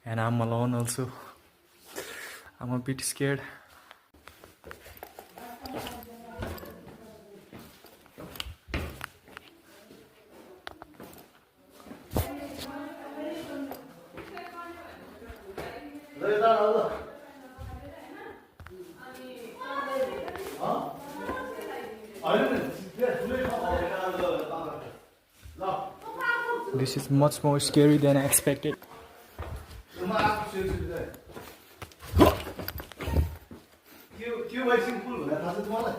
and I'm alone also. I'm a bit scared. This is much more scary than I expected. त्यो त्यो बाइसिङ full भनेर थाहा छ तिमीलाई?